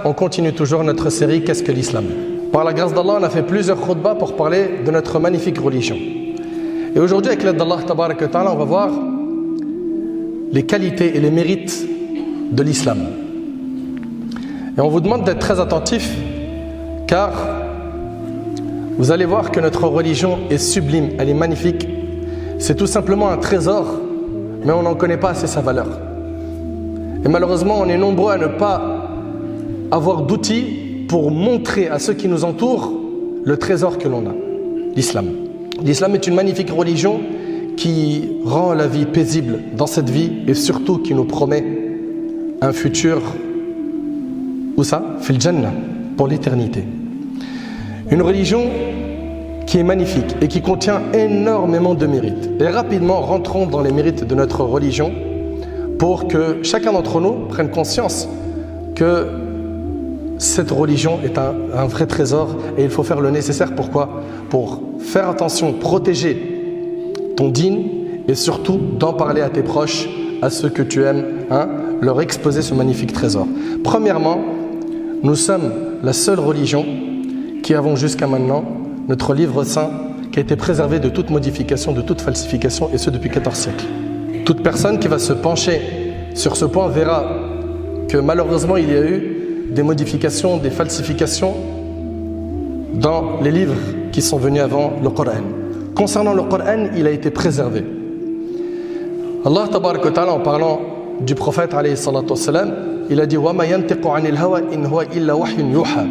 on continue toujours notre série Qu'est-ce que l'islam? Par la grâce d'Allah, on a fait plusieurs khutbahs pour parler de notre magnifique religion. Et aujourd'hui, avec l'aide d'Allah Tabarak wa Ta'ala, on va voir les qualités et les mérites de l'islam. Et on vous demande d'être très attentifs, car vous allez voir que notre religion est sublime, elle est magnifique. C'est tout simplement un trésor, mais on n'en connaît pas assez sa valeur. Et malheureusement, on est nombreux à ne pas avoir d'outils pour montrer à ceux qui nous entourent le trésor que l'on a, l'islam. L'islam est une magnifique religion qui rend la vie paisible dans cette vie et surtout qui nous promet un futur, où ça? Fil Jannah, pour l'éternité. Une religion qui est magnifique et qui contient énormément de mérites. Et rapidement, rentrons dans les mérites de notre religion pour que chacun d'entre nous prenne conscience que cette religion est un vrai trésor et il faut faire le nécessaire. Pourquoi? Pour faire attention, protéger ton dîn et surtout d'en parler à tes proches, à ceux que tu aimes, leur exposer ce magnifique trésor. Premièrement, nous sommes la seule religion qui avons jusqu'à maintenant notre livre saint qui a été préservé de toute modification, de toute falsification, et ce depuis 14 siècles. Toute personne qui va se pencher sur ce point verra que malheureusement il y a eu des modifications, des falsifications dans les livres qui sont venus avant le Coran. Concernant le Coran, il a été préservé. Allah Tabarak wa Ta'ala, en parlant du prophète alayhi salatu wassalam, il a dit wa ma yantiqu 'anil hawa in huwa illa wahyun yuha.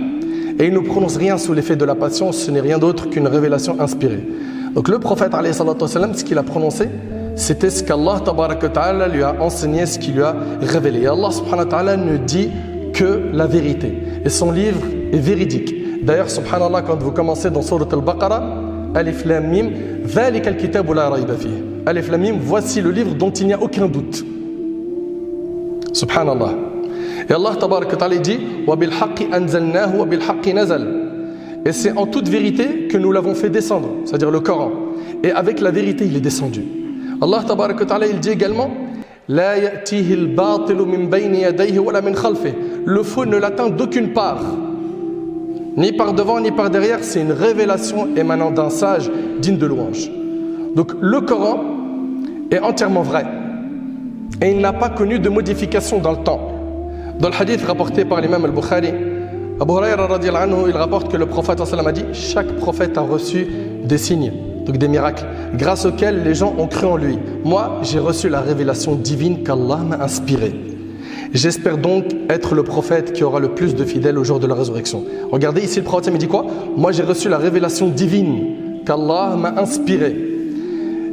Et il ne prononce rien sous l'effet de la passion, ce n'est rien d'autre qu'une révélation inspirée. Donc le prophète alayhi salatu wassalam, ce qu'il a prononcé, c'était ce qu'Allah Tabarak wa Ta'ala lui a enseigné, ce qu'il lui a révélé. Et Allah subhanahu wa ta'ala ne dit que la vérité. Et son livre est véridique. D'ailleurs, subhanallah, quand vous commencez dans Surat al-Baqarah, Alif Lam Mim, Dhalika al-kitabu la rayba fihi. Alif Lam Mim, voici le livre dont il n'y a aucun doute. Subhanallah. Et Allah Tabarak wa Ta'ala dit wa bil haqqi anzalnahu wa bil haqqi nazal. Et c'est en toute vérité que nous l'avons fait descendre, c'est-à-dire le Coran. Et avec la vérité, il est descendu. Allah Tabarak wa Ta'ala, il dit également la ya'tihi al-batilu min bayni yadayhi wa la min khalfihi. Le faux ne l'atteint d'aucune part, ni par devant ni par derrière. C'est une révélation émanant d'un sage digne de louange. Donc le Coran est entièrement vrai et il n'a pas connu de modification dans le temps. Dans le hadith rapporté par l'imam al-Bukhari, Abu Hurayra radiyallahu anhu, il rapporte que le prophète sallallahu alayhi wa sallam a dit chaque prophète a reçu des signes, donc des miracles, grâce auxquels les gens ont cru en lui. Moi, j'ai reçu la révélation divine qu'Allah m'a inspirée. J'espère donc être le prophète qui aura le plus de fidèles au jour de la résurrection. Regardez ici, le prophète il dit quoi? Moi, j'ai reçu la révélation divine qu'Allah m'a inspirée.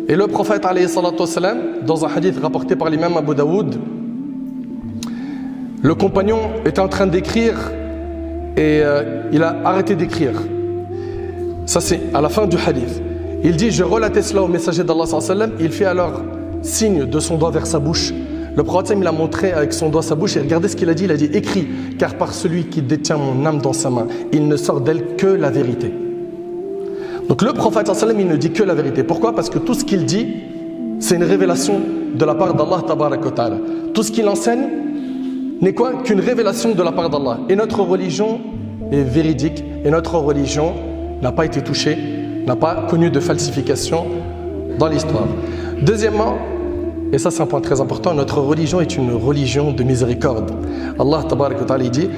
Et le prophète alayhi salatu wassalam, dans un hadith rapporté par l'imam Abu Daoud, le compagnon était en train d'écrire et il a arrêté d'écrire. Ça, c'est à la fin du hadith. Il dit, je relatais cela au messager d'Allah sallallahu alayhi wa sallam. Il fait alors signe de son doigt vers sa bouche. Le prophète il a montré avec son doigt sa bouche et regardez ce qu'il a dit. Il a dit, écris, car par celui qui détient mon âme dans sa main, il ne sort d'elle que la vérité. Donc le prophète sallallahu alayhi wa sallam, il ne dit que la vérité. Pourquoi? Parce que tout ce qu'il dit, c'est une révélation de la part d'Allah Tabarak wa Ta'ala. Tout ce qu'il enseigne n'est quoi qu'une révélation de la part d'Allah. Et notre religion est véridique et notre religion n'a pas été touchée, n'a pas connu de falsification dans l'histoire. Deuxièmement, et ça c'est un point très important, notre religion est une religion de miséricorde. Allah Tabarak wa Ta'ala dit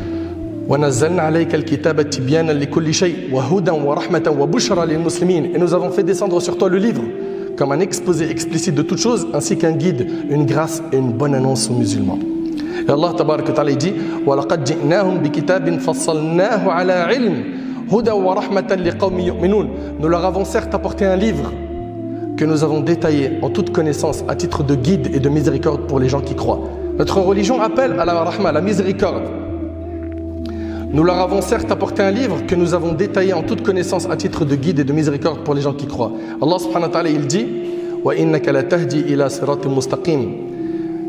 وَنَزَّلْنَا عَلَيْكَ الْكِتَابَ تِبْيَانًا لِكُلِّ شَيْءٍ وَهُدًى وَرَحْمَةً وَبُشْرًى لِلْمُسْلِمِينَ. Et nous avons fait descendre sur toi le livre comme un exposé explicite de toutes choses, ainsi qu'un guide, une grâce et une bonne annonce aux musulmans. Et Allah Tabarak wa Ta'ala dit وَلَقَدْ جِئْنَاهُمْ بِكِتَابٍ فَصَّلْنَاهُ عَلَى عِلْمٍ هُدًى وَرَحْمَةً لِقَوْمٍ يُؤْمِنُونَ. Nous leur avons certes apporté un livre que nous avons détaillé en toute connaissance à titre de guide et de miséricorde pour les gens qui croient. Notre religion appelle à la rahma, à la miséricorde. Nous leur avons certes apporté un livre que nous avons détaillé en toute connaissance à titre de guide et de miséricorde pour les gens qui croient. Allah subhanahu wa ta'ala, il dit وَإِنَّكَ لَتَهْدِي إِلَى صِرَاطٍ مُسْتَقِيمٍ.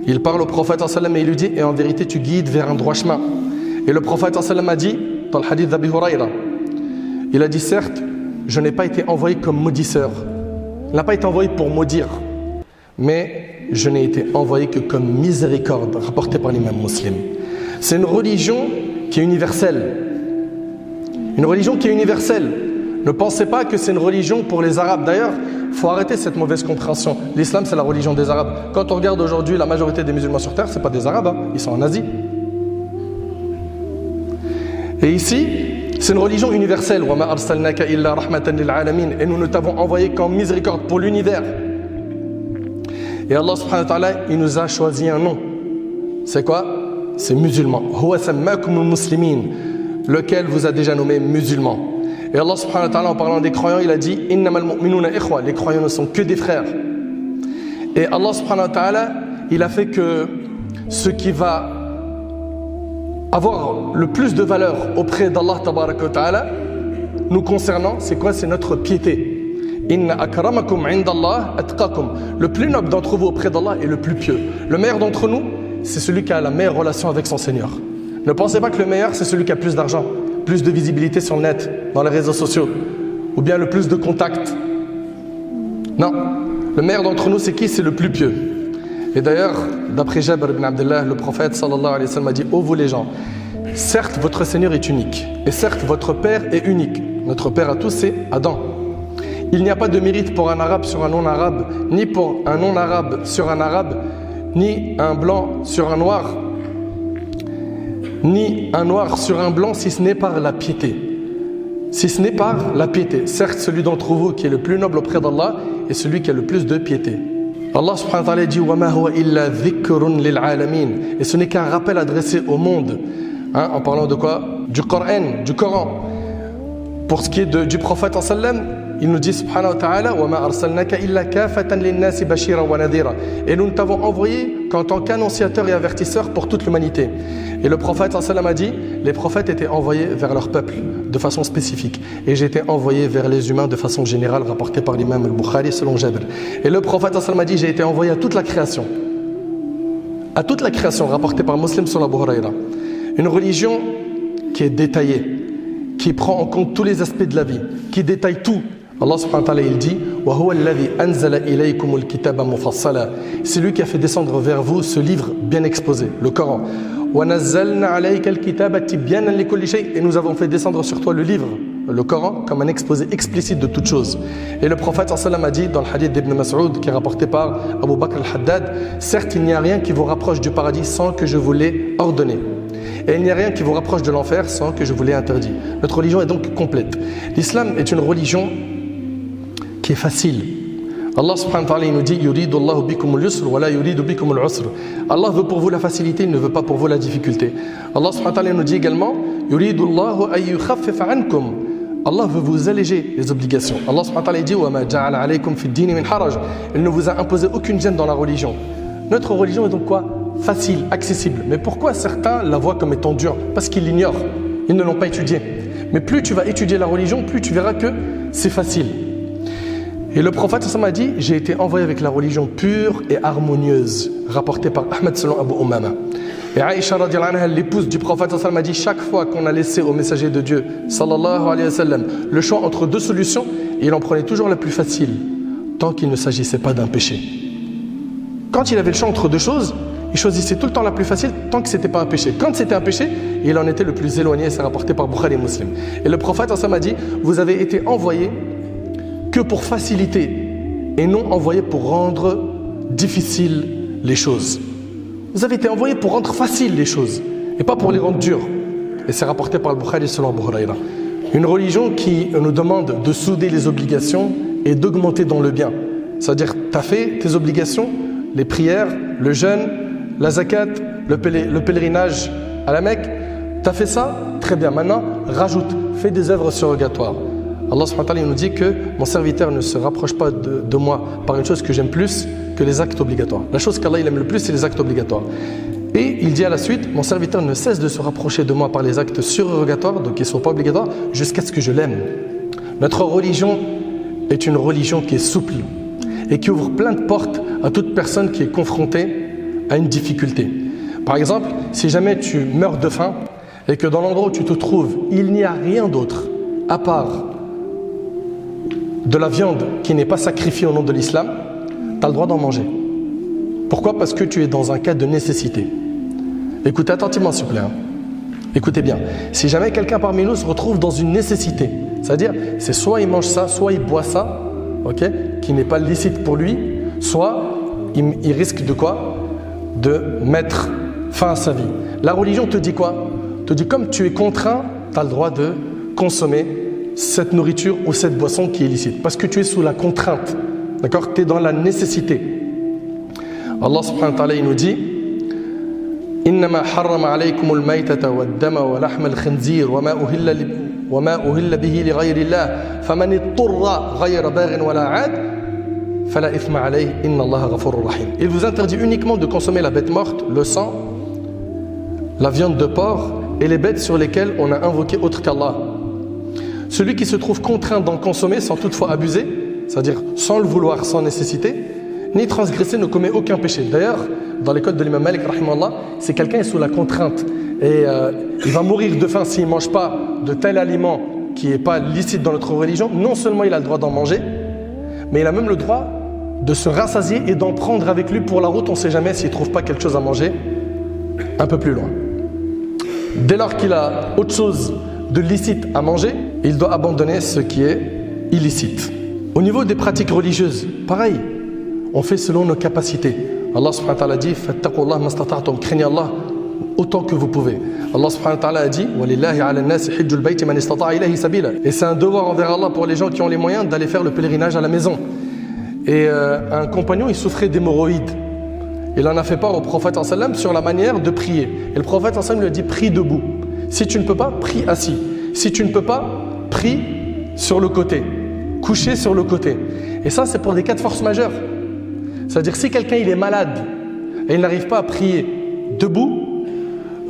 Il parle au prophète sallam et il lui dit et en vérité tu guides vers un droit chemin. Et le prophète sallam a dit dans le hadith d'Abi Hurayra, il a dit certes je n'ai pas été envoyé comme maudisseur, il n'a pas été envoyé pour maudire, mais je n'ai été envoyé que comme miséricorde, rapporté par l'imam Muslim. C'est une religion qui est universelle. Une religion qui est universelle. Ne pensez pas que c'est une religion pour les Arabes. D'ailleurs, il faut arrêter cette mauvaise compréhension. L'islam, c'est la religion des Arabes. Quand on regarde aujourd'hui la majorité des musulmans sur terre, ce n'est pas des Arabes, hein. Ils sont en Asie. Et ici, c'est une religion universelle. Et nous ne t'avons envoyé qu'en miséricorde pour l'univers. Et Allah subhanahu wa ta'ala, il nous a choisi un nom. C'est quoi? C'est musulman. Lequel vous a déjà nommé musulman. Et Allah subhanahu wa ta'ala, en parlant des croyants, il a dit innamal mu'minuna ikhwa. Les croyants ne sont que des frères. Et Allah subhanahu wa ta'ala, il a fait que ce qui va avoir le plus de valeur auprès d'Allah tabaraka wa ta'ala, nous concernant, c'est quoi? C'est notre piété. Inna akramakum indallah atqakum. Le plus noble d'entre vous auprès d'Allah est le plus pieux. Le meilleur d'entre nous, c'est celui qui a la meilleure relation avec son Seigneur. Ne pensez pas que le meilleur, c'est celui qui a plus d'argent, plus de visibilité sur le net, dans les réseaux sociaux, ou bien le plus de contacts. Non, le meilleur d'entre nous, c'est qui? C'est le plus pieux. Et d'ailleurs, d'après Jabir ibn Abdullah, le prophète sallallahu alayhi wa sallam a dit: ô vous les gens, certes votre Seigneur est unique, et certes votre Père est unique. Notre Père à tous, c'est Adam. Il n'y a pas de mérite pour un arabe sur un non-arabe, ni pour un non-arabe sur un arabe, ni un blanc sur un noir, ni un noir sur un blanc, si ce n'est par la piété. Si ce n'est par la piété. Certes, celui d'entre vous qui est le plus noble auprès d'Allah est celui qui a le plus de piété. Allah subhanahu wa ta'ala dit: وَمَا هُوَ إِلَّا ذِكْرٌ لِلْعَالَمِينَ. Et ce n'est qu'un rappel adressé au monde. En parlant de quoi? Du Coran, du Coran. Pour ce qui est du prophète sallam, il nous dit subhanahu wa ta'ala: وَمَا أَرْسَلْنَاكَ إِلَّا كَافَةً لِلنَّاسِ بَشِيرًا وَنَذِيرًا. Et nous ne t'avons envoyé qu'en tant qu'annonciateur et avertisseur pour toute l'humanité. Et le prophète sallam a dit: les prophètes étaient envoyés vers leur peuple de façon spécifique. Et j'étais envoyé vers les humains de façon générale, rapporté par l'imam al-Bukhari selon Jabir. Et le prophète sallam a dit: j'ai été envoyé à toute la création. À toute la création, rapporté par Muslim sur Abu Huraira. Une religion qui est détaillée, qui prend en compte tous les aspects de la vie, qui détaille tout. Allah subhanahu wa ta'ala, il dit: وَهُوَ الَّذِي أَنزَلَ إِلَيْكُمُ الْكِتَابَ مُفَصَّلًا. C'est lui qui a fait descendre vers vous ce livre bien exposé, le Coran. وَنَزَّلْنَا عَلَيْكَ الْكِتَابَ تِبْيَانًا لِكُلِّ شَيْءٍ. Et nous avons fait descendre sur toi le livre, le Coran, comme un exposé explicite de toutes choses. Et le prophète sallam a dit dans le hadith d'Ibn Mas'ud, qui est rapporté par Abu Bakr al-Haddad: certes, il n'y a rien qui vous rapproche du paradis sans que je vous l'ai ordonné. Et il n'y a rien qui vous rapproche de l'enfer sans que je vous l'ai interdit. Notre religion est donc complète. L'islam est une religion qui est facile. Allah subhanahu wa ta'ala nous dit: yuridu Allahu bikumul yusr wa la yuridu bikumul usr. Allah veut pour vous la facilité, il ne veut pas pour vous la difficulté. Allah subhanahu wa ta'ala nous dit également: yuridu Allahu an yukhaffif ankum. Allah veut vous alléger les obligations. Allah subhanahu wa ta'ala dit: wa ma ja'ala alaykum fi ad-din min haraj. Il ne vous a imposé aucune gêne dans la religion. Notre religion est donc quoi? Facile, accessible. Mais pourquoi certains la voient comme étant dure? Parce qu'ils l'ignorent, ils ne l'ont pas étudiée. Mais plus tu vas étudier la religion, plus tu verras que c'est facile. Et le prophète a dit: j'ai été envoyé avec la religion pure et harmonieuse, rapporté par Ahmed selon Abu Umama. Et Aïcha radiallahu anha, l'épouse du prophète, a dit: chaque fois qu'on a laissé au messager de Dieu sallallahu alayhi wa sallam le choix entre deux solutions, il en prenait toujours la plus facile, tant qu'il ne s'agissait pas d'un péché. Quand il avait le choix entre deux choses, il choisissait tout le temps la plus facile tant que ce n'était pas un péché. Quand c'était un péché, il en était le plus éloigné. C'est rapporté par Bukhari et Muslim. Et le prophète a dit: vous avez été envoyés que pour faciliter et non envoyés pour rendre difficiles les choses. Vous avez été envoyés pour rendre faciles les choses et pas pour les rendre dures. Et c'est rapporté par le Bukhari selon Abu Huraira. Une religion qui nous demande de souder les obligations et d'augmenter dans le bien. C'est-à-dire, tu as fait tes obligations, les prières, le jeûne, la zakat, le pèlerinage à la Mecque, tu as fait ça, très bien. Maintenant, rajoute, fais des œuvres surrogatoires. Allah subhanahu wa ta'ala nous dit que mon serviteur ne se rapproche pas de moi par une chose que j'aime plus que les actes obligatoires. La chose qu'Allah il aime le plus, c'est les actes obligatoires. Et il dit à la suite: mon serviteur ne cesse de se rapprocher de moi par les actes surrogatoires, donc qui ne sont pas obligatoires, jusqu'à ce que je l'aime. Notre religion est une religion qui est souple et qui ouvre plein de portes à toute personne qui est confrontée à une difficulté. Par exemple, si jamais tu meurs de faim et que dans l'endroit où tu te trouves, il n'y a rien d'autre à part de la viande qui n'est pas sacrifiée au nom de l'islam, tu as le droit d'en manger. Pourquoi? Parce que tu es dans un cas de nécessité. Écoutez attentivement s'il vous plaît. Écoutez bien, si jamais quelqu'un parmi nous se retrouve dans une nécessité, c'est-à-dire c'est soit il mange ça, soit il boit ça, ok, qui n'est pas licite pour lui, soit il risque de quoi? De mettre fin à sa vie. La religion te dit quoi? Te dit comme tu es contraint, tu as le droit de consommer cette nourriture ou cette boisson qui est licite, parce que tu es sous la contrainte, d'accord? Tu es dans la nécessité. Allah subhanahu wa ta'ala il nous dit إنما حرم عليكم الميتة والدم ولحم الخنزير وما أهل به لغير الله فمن اضطر غير باغ ولا عاد فلا إثم عليه إن الله غفور رحيم. Il vous interdit uniquement de consommer la bête morte, le sang, la viande de porc et les bêtes sur lesquelles on a invoqué autre qu'Allah. Celui qui se trouve contraint d'en consommer sans toutefois abuser, c'est-à-dire sans le vouloir, sans nécessité, ni transgresser, ne commet aucun péché. D'ailleurs, dans l'école de l'imam Malik, c'est quelqu'un qui est sous la contrainte et il va mourir de faim s'il ne mange pas de tel aliment qui n'est pas licite dans notre religion. Non seulement il a le droit d'en manger, mais il a même le droit de se rassasier et d'en prendre avec lui pour la route. On ne sait jamais s'il ne trouve pas quelque chose à manger un peu plus loin. Dès lors qu'il a autre chose de licite à manger, il doit abandonner ce qui est illicite. Au niveau des pratiques religieuses, pareil, on fait selon nos capacités. Allah subhanahu wa ta'ala dit fattaqullah mastata'tum, craignez Allah autant que vous pouvez. Allah subhanahu wa ta'ala a dit walillahi 'ala an-nasi hajjul bayti man istata'a ilayhi sabila. Et c'est un devoir envers Allah pour les gens qui ont les moyens d'aller faire le pèlerinage à la maison. Et un compagnon, il souffrait d'hémorroïdes. Il en a fait part au prophète sallam sur la manière de prier. Et le prophète sallam lui a dit prie debout. Si tu ne peux pas, prie assis. Si tu ne peux pas, prie sur le côté. Couché sur le côté. Et ça, c'est pour des cas de force majeure. C'est-à-dire si quelqu'un il est malade et il n'arrive pas à prier debout,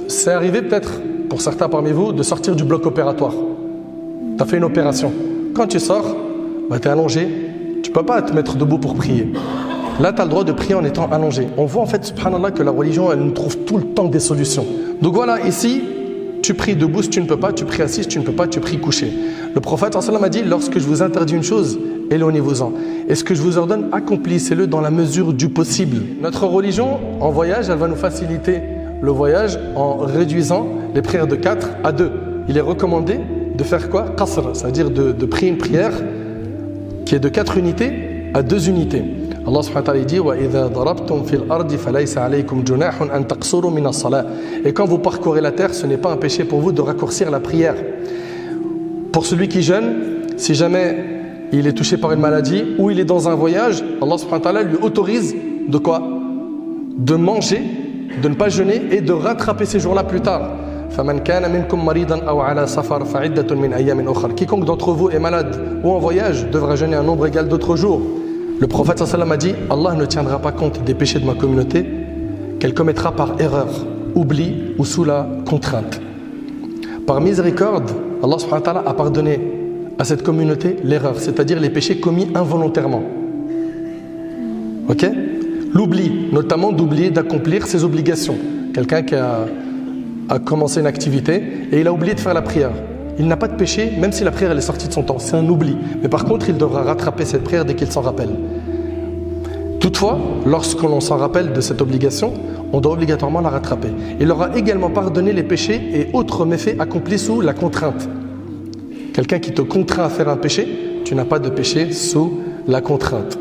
c'est arrivé peut-être pour certains parmi vous de sortir du bloc opératoire. Tu as fait une opération. Quand tu sors, tu es allongé, tu ne peux pas te mettre debout pour prier. Là, tu as le droit de prier en étant allongé. On voit en fait, subhanallah, que la religion, elle nous trouve tout le temps des solutions. Donc voilà, ici, tu pries debout si tu ne peux pas, tu pries assis si tu ne peux pas, tu pries couché. Le prophète sallam a dit, lorsque je vous interdis une chose, éloignez-vous-en. Et ce que je vous ordonne, accomplissez-le dans la mesure du possible. Notre religion, en voyage, elle va nous faciliter le voyage en réduisant les prières de 4 à 2. Il est recommandé de faire quoi? Qasr, c'est-à-dire de prier une prière qui est de 4 unités à 2 unités. Allah subhanahu wa ta'ala dit وَإِذَا ضَرَبْتُمْ فِي الْأَرْضِ فَلَيْسَ عَلَيْكُمْ جُنَاحٌ أَن تَقْصُرُوا مِنَ الصَّلَاةِ. Et quand vous parcourez la terre, ce n'est pas un péché pour vous de raccourcir la prière. Pour celui qui jeûne, si jamais il est touché par une maladie ou il est dans un voyage, Allah subhanahu wa ta'ala lui autorise de quoi? De manger, de ne pas jeûner et de rattraper ces jours-là plus tard. فَمَنْ كَانَ مِنْكُمْ مَرِيضًا أَوْ عَلَى سَفَرٍ فَعِدَّةٌ مِنْ أَيَّامٍ أُخَرَ. Quiconque d'entre vous est malade ou en voyage devra jeûner un nombre égal d'autres jours. Le prophète sallam a dit Allah ne tiendra pas compte des péchés de ma communauté qu'elle commettra par erreur, oubli ou sous la contrainte. Par miséricorde, Allah subhanahu wa ta'ala a pardonné à cette communauté l'erreur, c'est-à-dire les péchés commis involontairement. Ok? L'oubli, notamment d'oublier d'accomplir ses obligations. Quelqu'un qui a commencé une activité et il a oublié de faire la prière. Il n'a pas de péché, même si la prière elle est sortie de son temps. C'est un oubli. Mais par contre, il devra rattraper cette prière dès qu'il s'en rappelle. Toutefois, lorsque l'on s'en rappelle de cette obligation, on doit obligatoirement la rattraper. Il leur a également pardonné les péchés et autres méfaits accomplis sous la contrainte. Quelqu'un qui te contraint à faire un péché, tu n'as pas de péché sous la contrainte.